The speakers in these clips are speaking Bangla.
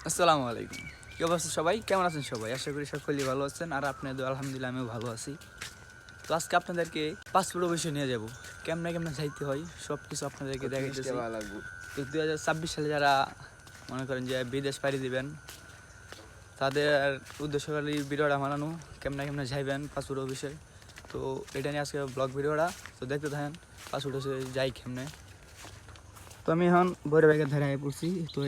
আসসালামু আলাইকুম। কি অবস্থা সবাই? কেমন আছেন সবাই? আশা করি সকলেই ভালো আছেন আর আপনাদের আলহামদুলিল্লাহ আমিও ভালো আছি। তো আজকে আপনাদেরকে পাসপোর্ট অফিসে নিয়ে যাব। কেমনে কেমনে যাইতে হয় সব কিছু আপনাদেরকে দেখাইতেছি। তো 2026 সালে যারা মনে করেন যে বিদেশ পাড়ি দিবেন তাদের উদ্দেশ্য করে এই ভিডিওটা বানানো, কেমনে কেমনে যাইবেন পাসপোর্ট অফিসে। তো এটা নিয়ে আজকে ব্লগ ভিডিওটা তো দেখতে থাকেন পাসপোর্ট অফিসে যাই কেমনে। তো আমি এখন ভৈরবের ধারে পড়ছি। তো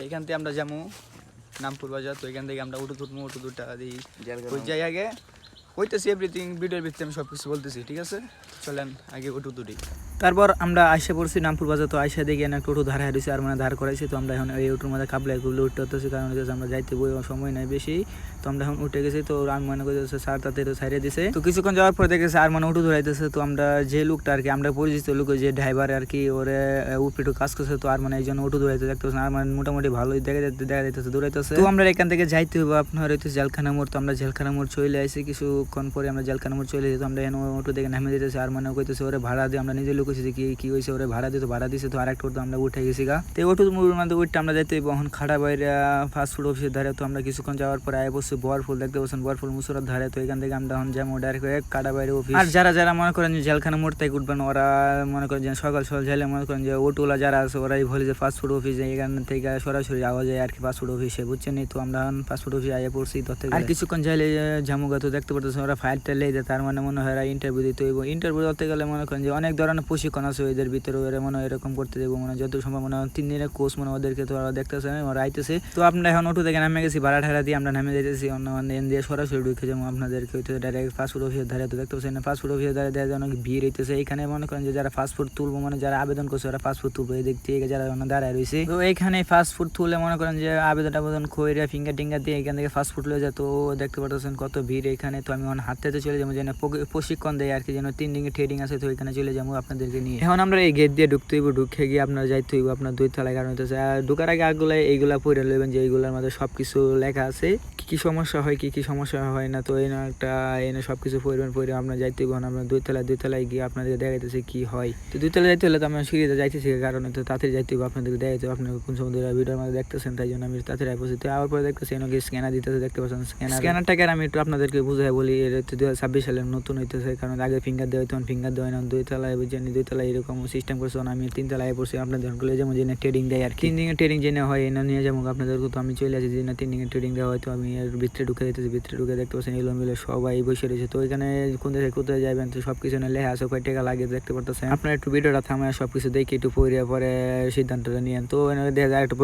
এইখান থেকে আমরা যাবো নামপুর বাজার। তো এখান থেকে আমরা উঠো টাকা দিই ওই জায়গায় হইতেছি এভরিথিং ভিডিওর ভিতরে আমি সব কিছু বলতেছি, ঠিক আছে? চলেন আগে উঠো দুটি। তারপর আমরা আইসা পড়ছি নামপুর বাজার। তো আইসা দেখি একটা টোটো ধারে হারিয়েছি আর মানে ধার করাইছি। তো আমরা এখন এই অটোর মধ্যে কাপড় গুলো উঠতে হতেছি, কারণ হচ্ছে আমরা যাইতে বই সময় নাই বেশি। তো আমরা এখন উঠে গেছি। তো আমি মনে করতেছে স্যার তাদের ছাড়িয়ে দিছে। তো কিছুক্ষণ যাওয়ার পর দেখেছি আর মানে উঠে ধরাইতেছে। তো আমরা যে লোকটা আর কি আমরা পরিচিত লোক, যে ড্রাইভার আর কি ওরে উপরে কাজ করছে। তো আর মানে এই জন্য উঠে ধরাইতে দেখতে আর মানে মোটামুটি ভালোই দেখা যাইতেছে দৌড়াইতেছে। তো আমরা এখান থেকে যাইতে হবে আপনার হইতে জেলখানা মোড়। তো আমরা জেলখানা মোড় চলে আসি, কিছুক্ষণ পরে আমরা জেলখানা মোড় চলে যেতে আমরা এখন অটো দেখে নামে দিতেছি। আর মানে কইতেছে ওরে ভাড়া দিয়ে, আমরা নিজে লোক যে কি হয়েছে ওরে ভাড়া দিতে ভাড়া দিছে। তো আরেকটা অটো আমরা উঠে গেছি গা। তো অটো মধ্যে উঠতে আমরা যাইতে এখন খাড়া বাইরে ফাস্টফুড অফিসের ধারে। তো আমরা কিছুক্ষণ যাওয়ার পরে আয় বসছি বরফুল, দেখতে পাচ্ছেন বরফুল মুসুরার ধারে। তো এখান থেকে আমরা এখন যাবো ডাইরেক্ট কাটা বাইরে অফিস। আর যারা মনে করেন যে জেলখানা মোড় থেকে উঠবেন ওরা মনে করেন যে সকাল যাইলে মনে করেন যে অটোলা যারা আছে ওরাই বলে যে ফাস্টফুড অফিস, এখান থেকে সরাসরি যাওয়া যায় আর কি ফাস্টফুড অফিসে, বুঝছেন? তো আমরা ফাস্টফুড অফিসে আয় পড়ছি। আর কিছুক্ষণ যাইলে জামুগা। তো দেখতে পাচ্ছেন ওরা ফাইলটা লেই দেয়, তার মানে মনে হয় ইন্টারভিউ দিতে হইব। ইন্টারভিউ দিতে গেলে মনে করেন যে অনেক ধরনের প্রশিক্ষণ আছে ওদের ভিতরে, ওরা মনে হয় এরকম করতে দেবো মনে যত সম্ভব মনে হয় 3 দিনের কোর্স মনে ওদেরকে। তো ওরা দেখতেছে ওরা আইতেছে। তো আপনারা এখন অটো থেকে নামে গেছি, ভাড়া ঠাড়া দিয়ে আমরা নামে যেতেছি অন্য এন দিয়ে সরাসরি ঢুকে যাবো আপনাদেরকে হইতে ডাইরেক্ট ফাস্টফুড অফিসের ধারে। তো দেখতে পাচ্ছেন ফাস্টফুড অফিসের ধারে দেওয়া অনেক ভিড় হইতেছে। এখানে মনে করেন যে যারা ফাস্টফুড তুলবো মানে যারা আবেদন করছে ওরা ফাস্টফুড তুলবো, এই দিক থেকে যারা দাঁড়ায় রয়েছে। তো এইখানে ফাস্টফুড তুলে মনে করেন যে আবেদন কইরা ফিঙ্গার টিঙ্গার দিয়ে এখান থেকে ফাস্টফুড লয়ে যায়। তো দেখতে পাচ্ছেন কত ভিড় এখানে। তো আমি হাঁটতে চলে যাবো, যেন প্রশিক্ষণ দেয় আর কি, যেন 3 দিনের ট্রেডিং আছে। তো এখানে চলে যাবো আপনাদেরকে নিয়ে। এখন আমরা এই গেট দিয়ে ঢুকতে হইব, ঢুকে গিয়ে আপনার যাইতে হইব আপনার 2 তলায়। কারণ হইতেছে ঢুকার আগে এইগুলা পড়ে লইবেন যে এইগুলোর মধ্যে সবকিছু লেখা আছে, কি সমস্যা হয় কি সমস্যা হয় না। তো এনে সবকিছু পড়ে আপনার যাইতে হইব। আপনার 2 তলায় গিয়ে আপনাদের দেখাইতেছে কি হয়। তো 2 তলায় যাইতে হলে তো আমরা সিঁড়িতে যাইতেছি, কারণ তো তাড়াতাড়ি যাইতে হইব আপনাদেরকে দেখাইতে হবে। আপনার কোন সময় ভিডিওর মধ্যে দেখতেছেন তাই জন্য আমি তাড়াতাড়ি পৌঁছে। তো আবার পরে দেখতেছি এনাকে স্ক্যানার দিতেছে, দেখতে পাচ্ছেন স্ক্যানারটাকে আমি একটু আপনাদেরকে বুঝাই বলি। এটা 2026 সালের নতুন হইতেছে, কারণ আগে ফিঙ্গার দেওয়া হইতো, ফিঙ্গার দেওয়া না। 2 তলায় বুঝছেন, 2 তলায় এরকম সিস্টেম করছে। আমি 3 তলায় পড়ছি আপনাদের যেমন যে ট্রেডিং দেয় আর কি। 3 দিনের ট্রেডিং জেনে হয় এনে নিয়ে যাবো আপনাদেরকে। তো আমি চলে আসি যে 3 দিনের ট্রেডিং দেওয়া হয়তো আমি এর ভিতরে ঢুকে যেতেছি। ভিতরে ঢুকে দেখতে পাচ্ছেন এলো মিলে সবাই বসে রয়েছে। তো এখানে কোন দেশে কোথায় যাবেন তো সবকিছু লেখা আছে, কয় টাকা লাগে দেখতে পারতেছেন। আপনার একটু ভিডিওটা থামায় সবকিছু দেখে একটু পরে সিদ্ধান্তটা নিয়েন। তো দেখা যায় একটা